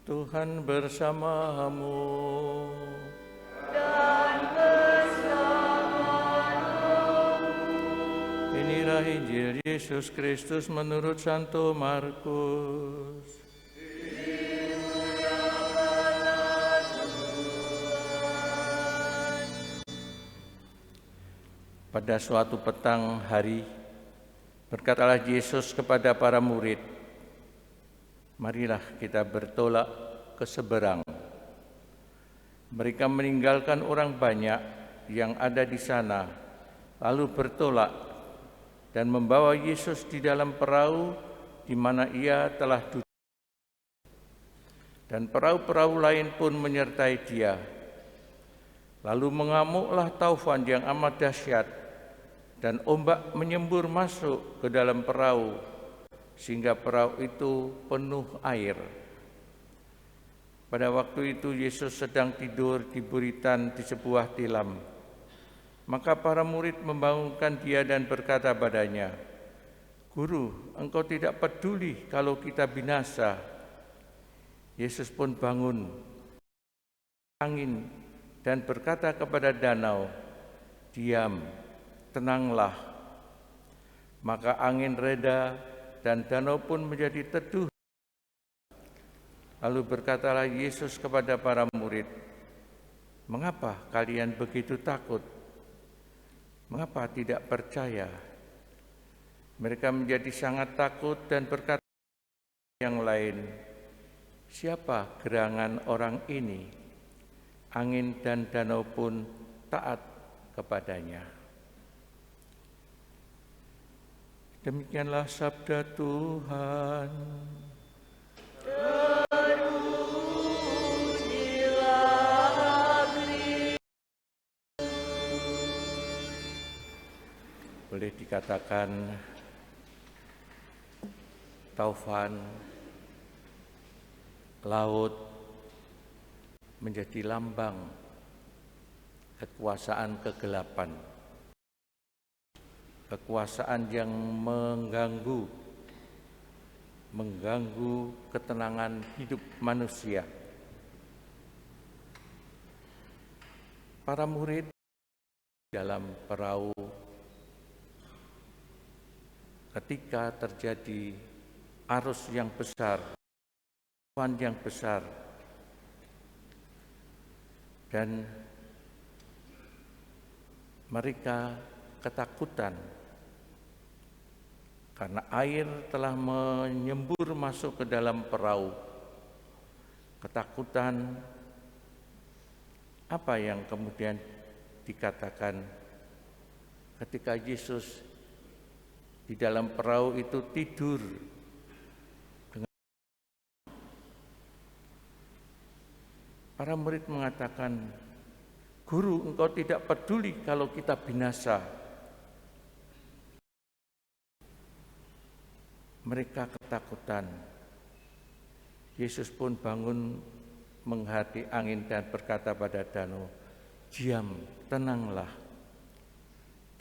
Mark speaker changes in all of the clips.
Speaker 1: Tuhan bersamamu.
Speaker 2: Dan bersama-Mu.
Speaker 1: Inilah Injil Yesus Kristus menurut Santo Markus. Pada suatu petang hari, berkatalah Yesus kepada para murid, "Marilah kita bertolak ke seberang." Mereka meninggalkan orang banyak yang ada di sana, lalu bertolak dan membawa Yesus di dalam perahu di mana ia telah duduk. Dan perahu-perahu lain pun menyertai dia. Lalu mengamuklah taufan yang amat dahsyat, dan ombak menyembur masuk ke dalam perahu, sehingga perahu itu penuh air. Pada waktu itu Yesus sedang tidur di buritan di sebuah tilam. Maka para murid membangunkan dia dan berkata padanya, "Guru, engkau tidak peduli kalau kita binasa." Yesus pun bangun, angin, dan berkata kepada danau, "Diam, tenanglah." Maka angin reda dan danau pun menjadi teduh. Lalu berkatalah Yesus kepada para murid, "Mengapa kalian begitu takut? Mengapa tidak percaya?" Mereka menjadi sangat takut dan berkata yang lain, "Siapa gerangan orang ini? Angin dan danau pun taat kepadanya." Demikianlah sabda Tuhan.
Speaker 2: Terpujilah Kristus.
Speaker 1: Boleh dikatakan taufan laut menjadi lambang kekuasaan kegelapan, kekuasaan yang mengganggu ketenangan hidup manusia. Para murid dalam perahu ketika terjadi arus yang besar, awan yang besar, dan mereka ketakutan karena air telah menyembur masuk ke dalam perahu. Ketakutan apa yang kemudian dikatakan ketika Yesus di dalam perahu itu tidur dengan para murid mengatakan, "Guru, engkau tidak peduli kalau kita binasa." Mereka ketakutan. Yesus pun bangun menghati angin dan berkata pada danau, "Diam, tenanglah."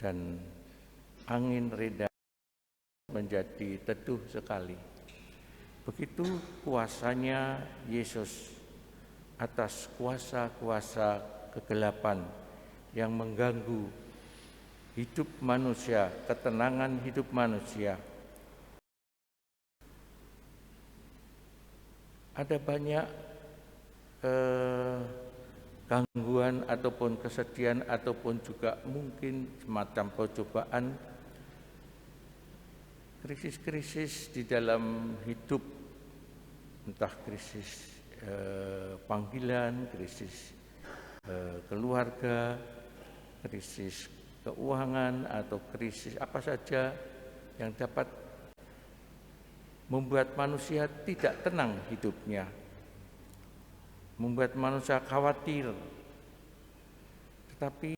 Speaker 1: Dan angin reda menjadi teduh sekali. Begitu kuasanya Yesus atas kuasa-kuasa kegelapan yang mengganggu hidup manusia, ketenangan hidup manusia. Ada banyak gangguan ataupun kesedihan ataupun juga mungkin semacam percobaan, krisis-krisis di dalam hidup, entah krisis panggilan, krisis keluarga, krisis keuangan, atau krisis apa saja yang dapat membuat manusia tidak tenang hidupnya, membuat manusia khawatir. Tetapi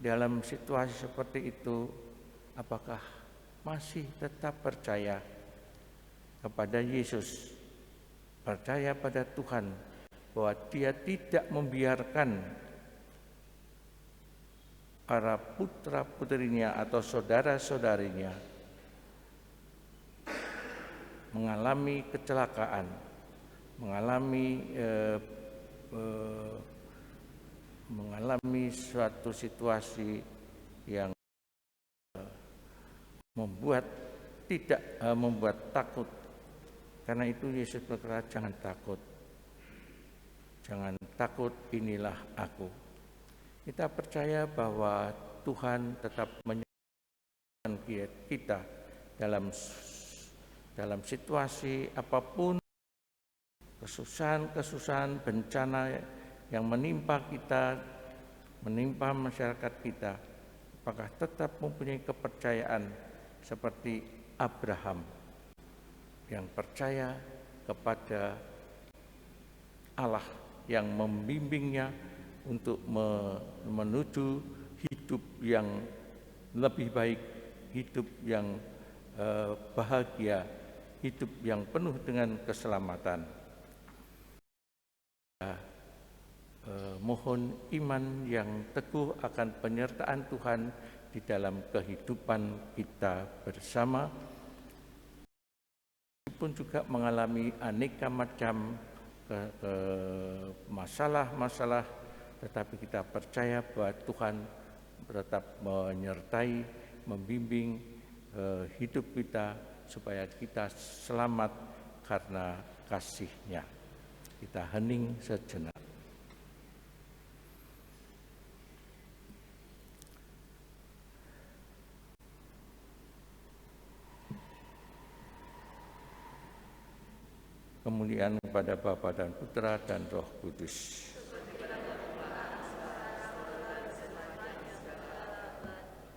Speaker 1: dalam situasi seperti itu, apakah masih tetap percaya kepada Yesus, percaya pada Tuhan, bahwa Dia tidak membiarkan para putra-putrinya atau saudara-saudarinya mengalami kecelakaan, mengalami suatu situasi yang membuat takut. Karena itu Yesus berkata, jangan takut. Jangan takut, inilah aku. Kita percaya bahwa Tuhan tetap menyertai kita dalam situasi apapun, kesusahan, bencana yang menimpa kita, menimpa masyarakat kita, apakah tetap mempunyai kepercayaan seperti Abraham yang percaya kepada Allah yang membimbingnya untuk menuju hidup yang lebih baik, hidup yang bahagia, hidup yang penuh dengan keselamatan. Mohon iman yang teguh akan penyertaan Tuhan di dalam kehidupan kita bersama, pun juga mengalami aneka macam masalah-masalah, tetapi kita percaya bahwa Tuhan tetap menyertai, membimbing hidup kita supaya kita selamat karena kasih-Nya. Kita hening sejenak. Kemuliaan kepada Bapa dan Putra dan Roh Kudus.